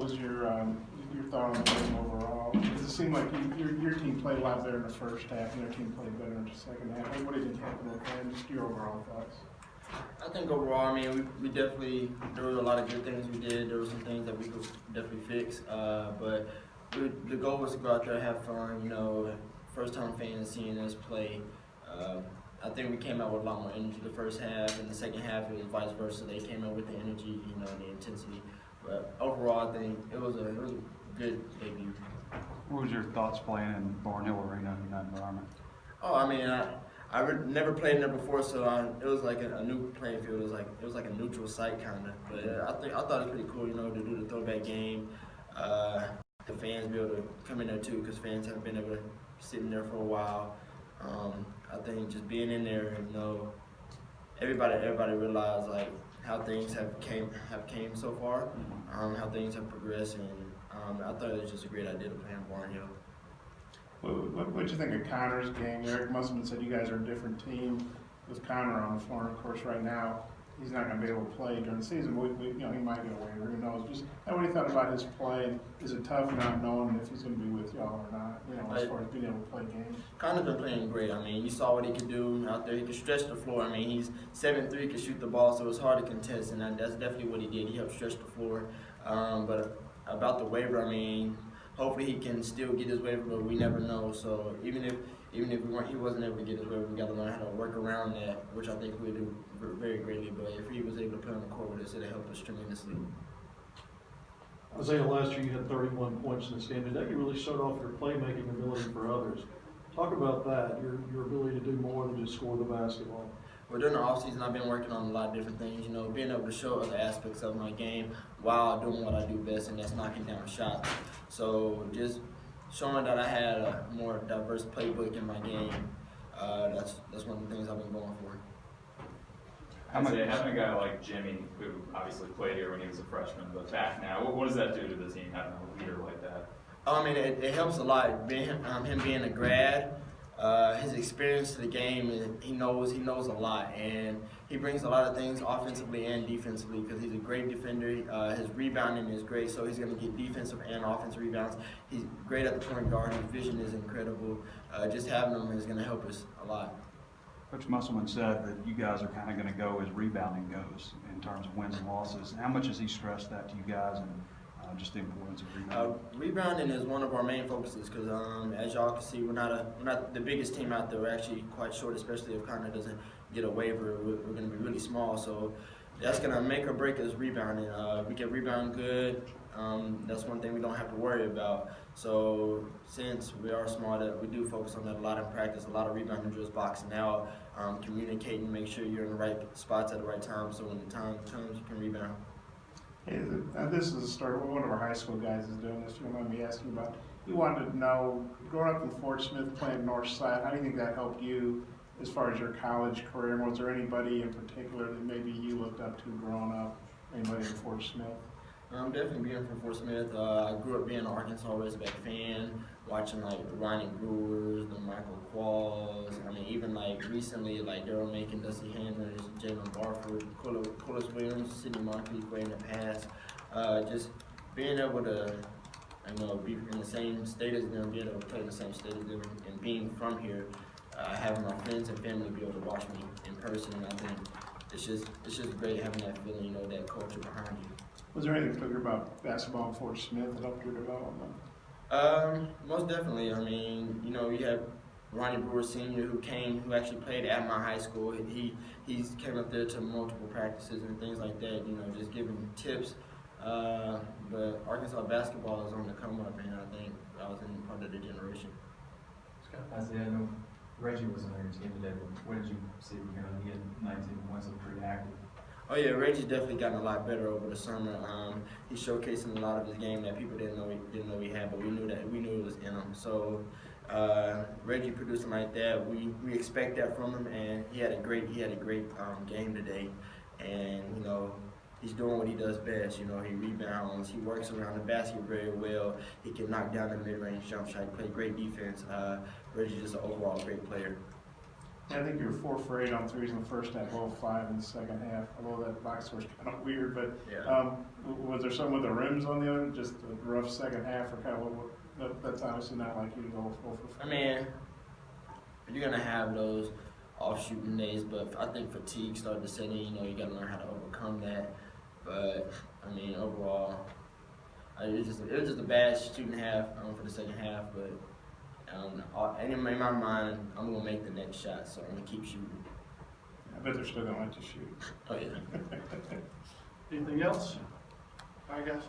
was your thought on the game overall? Because it seemed like your team played a lot better in the first half, and their team played better in the second half. What did you think happened with that? Just your overall thoughts. I think overall, I mean, we definitely, there were a lot of good things we did. There were some things that we could definitely fix. But the goal was to go out there and have fun, you know, first-time fans seeing us play. I think we came out with a lot more energy the first half, and the second half it was vice versa. They came out with the energy, you know, and the intensity. But overall, I think it was a good debut. What was your thoughts playing in Barnhill Arena in that environment? Oh, I mean, I never played in there before, so it was like a new playing field. It was like a neutral site kind of. But I thought it was pretty cool, you know, to do the throwback game. The fans be able to come in there too, because fans haven't been able to sit in there for a while. I think just being in there, you know, everybody realized like how things have came so far, how things have progressed, and I thought it was just a great idea to play in Barnhill. What did you think of Connor's game? Eric Musselman said you guys are a different team with Connor on the floor. And of course, right now he's not going to be able to play during the season. You know, he might get a waiver. Who knows? Just what do you thought about his play? Is it tough not knowing if he's going to be with y'all or not? You know, as far as being able to play games. Connor's been playing great. I mean, you saw what he could do out there. He could stretch the floor. I mean, he's 7'3", could shoot the ball, so it's hard to contest, and that's definitely what he did. He helped stretch the floor. But about the waiver, I mean, hopefully he can still get his waiver, but we never know. So even if he wasn't able to get his waiver, we got to learn how to work around that, which I think we do very greatly. But if he was able to play on the court with us, it'd help us tremendously. Isaiah, last year you had 31 points in this game. Today you really showed off your playmaking ability for others. Talk about that, your ability to do more than just score the basketball. Well, during the offseason, I've been working on a lot of different things, you know, being able to show other aspects of my game while doing what I do best, and that's knocking down shots. So just showing that I had a more diverse playbook in my game, that's one of the things I've been going for. Having a guy like Jimmy, who obviously played here when he was a freshman, but back now, what does that do to the team, having a leader like that? I mean, it helps a lot. Him being a grad, his experience to the game, he knows a lot, and he brings a lot of things offensively and defensively because he's a great defender. His rebounding is great, so he's going to get defensive and offensive rebounds. He's great at the point guard. His vision is incredible. Just having him is going to help us a lot. Coach Musselman said that you guys are kind of going to go as rebounding goes in terms of wins and losses. How much has he stressed that to you guys, and just the importance of rebounding? Rebounding is one of our main focuses because, as y'all can see, we're not the biggest team out there. We're actually quite short, especially if Connor doesn't get a waiver. We're going to be really small, so that's going to make or break us rebounding. We can rebound good. That's one thing we don't have to worry about. So since we are small, that we do focus on that a lot in practice, a lot of rebounding drills, boxing out, communicating, make sure you're in the right spots at the right time, so when the time comes, you can rebound. Hey, this is a story. One of our high school guys is doing this. You don't mind me asking about. He wanted to know, growing up in Fort Smith, playing North Side, how do you think that helped you as far as your college career? And was there anybody in particular that maybe you looked up to growing up? Anybody in Fort Smith? Definitely being from Fort Smith. I grew up being an Arkansas Razorback fan, watching like the Ronnie Brewers, the Michael Qualls. I mean, even like recently, like Daryl Macon, Dusty Hammers, Jalen Barford, Colas Williams, Sidney Moncrief, way in the past. Just being able to, you know, be in the same state as them, being able to play in the same state as them, and being from here, having my friends and family be able to watch me in person, and I think it's just great having that feeling, you know, that culture behind you. Was there anything particular about basketball in Fort Smith that helped your development? Most definitely. I mean, you know, you have Ronnie Brewer Sr. who actually played at my high school. He's came up there to multiple practices and things like that, you know, just giving tips. But Arkansas basketball is on the come up, and I think I was in part of the generation. Isaiah, I know Reggie wasn't on your team today, but what did you see from him? He had 19 points, looked pretty active. Oh yeah, Reggie's definitely gotten a lot better over the summer. He's showcasing a lot of his game that people didn't know he had, but we knew it was in him. So Reggie producing like that, we expect that from him, and he had a great game today. And you know, he's doing what he does best. You know, he rebounds, he works around the basket very well. He can knock down the mid-range jump shot. He plays great defense. Reggie's just an overall great player. I think you're 4 for 8 on threes in the first half, 0 of 5 in the second half. Although that box score's kind of weird, but Yeah. was there some with the rims on the other, just a rough second half, or kind of that's obviously not like you to go 4 for 5. I mean, you're gonna have those off shooting days, but I think fatigue started to set in. You know, you gotta learn how to overcome that. But I mean, overall, it was just a bad shooting half for the second half. But and in my mind, I'm gonna make the next shot, so I'm gonna keep shooting. I bet they're still gonna like to shoot. Oh yeah. Anything else? All right, guys.